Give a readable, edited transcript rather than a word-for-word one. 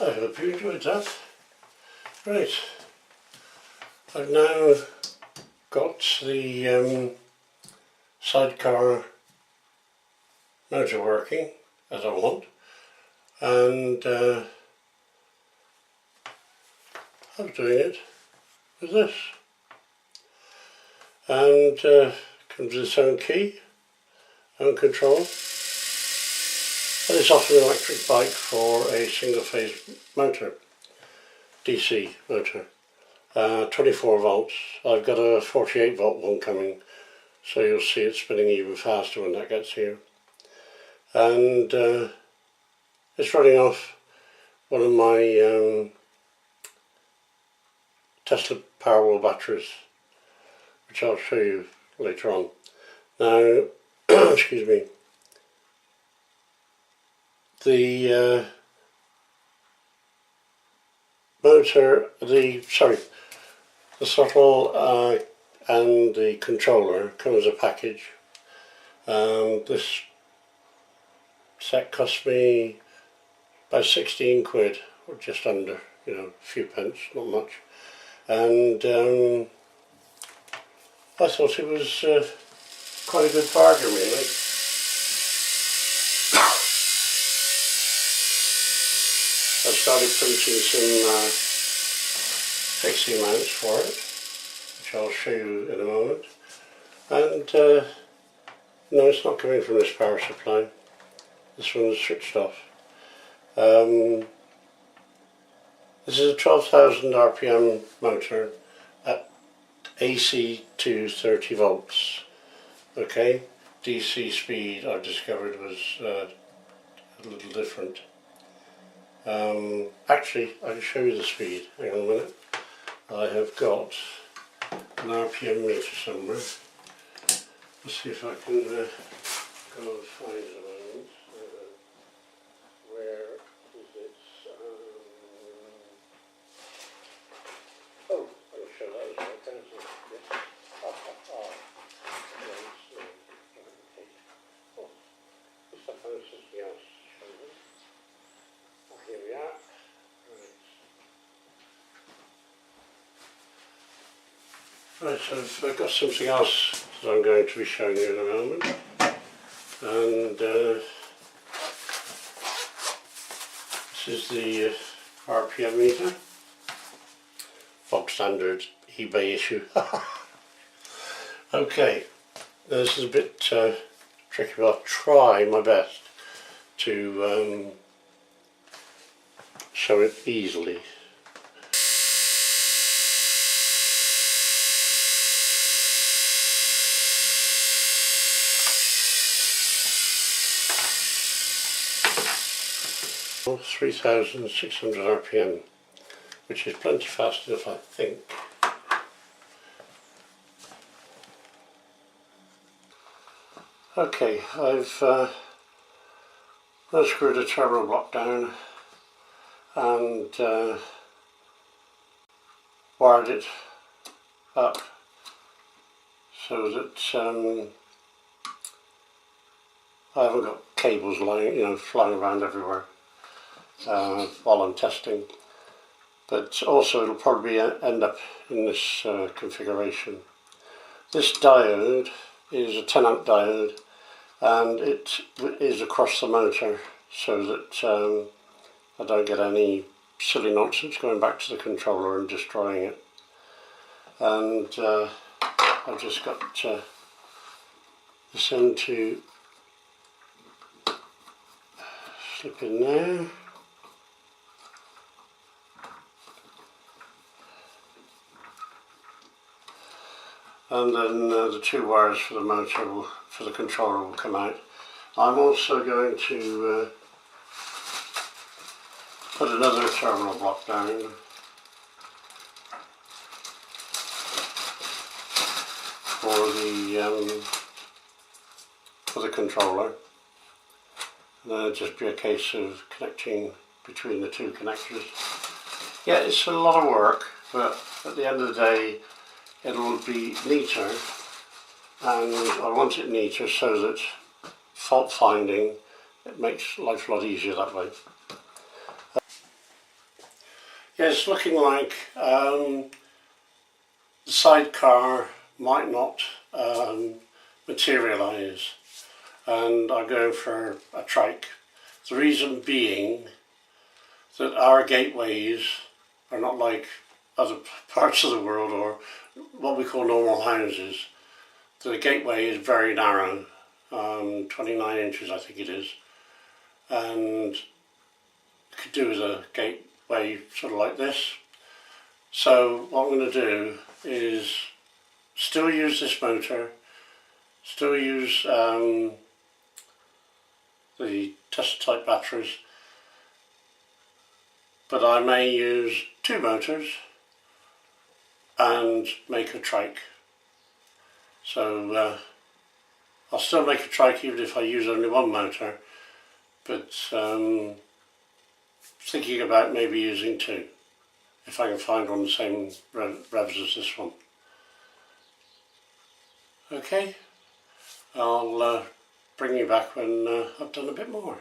I hope you enjoyed that. Right, I've now got the sidecar motor working as I want, and I'm doing it with this, and comes with its own key, own control. And it's off an electric bike for a single phase motor, DC motor, 24 volts. I've got a 48 volt one coming, so you'll see it spinning even faster when that gets here. And it's running off one of my Tesla Powerwall batteries, which I'll show you later on. Now, excuse me. The motor, the throttle and the controller come as a package. This set cost me about 16 quid, or just under, you know, a few pence, not much. And I thought it was quite a good bargain, really. I started printing some fixing mounts for it, which I'll show you in a moment. And no, it's not coming from this power supply. This one's switched off. This is a 12,000 RPM motor at AC to 30 volts. Okay, DC speed I've discovered was a little different. Actually, I can show you the speed. Hang on a minute. I have got an RPM meter somewhere. Let's see if I can go and find it a moment. Where is it? Oh, I'll show that as well, can't I? Yes. Oh, find something else to show them. Oh, here we are. Right, so I've got something else that I'm going to be showing you in a moment, and this is the RPM meter, bog standard eBay issue. Okay, this is a bit tricky, but I'll try my best to show it easily. Well, 3,600 RPM, which is plenty fast enough, I think. Okay, I've unscrewed a terminal block down and wired it up so that I haven't got cables lying, flying around everywhere while I'm testing. But also it'll probably end up in this configuration. This diode is a 10 amp diode, and it is across the motor so that I don't get any silly nonsense going back to the controller and destroying it. And I've just got this end to slip in there. And then the two wires for the motor, for the controller, will come out. I'm also going to put another terminal block down for the controller. And then it'll just be a case of connecting between the two connectors. Yeah, it's a lot of work, but at the end of the day, it'll be neater, and I want it neater so that fault finding, it makes life a lot easier that way. Yeah, it's looking like the sidecar might not materialise, and I'm going for a trike. The reason being that our gateways are not like other parts of the world or what we call normal houses. The gateway is very narrow, 29 inches I think it is, and you could do with a gateway sort of like this. So what I'm going to do is still use this motor, still use the test type batteries, but I may use two motors and make a trike. So I'll still make a trike even if I use only one motor, but thinking about maybe using two, if I can find one the same revs as this one. Okay, I'll bring you back when I've done a bit more.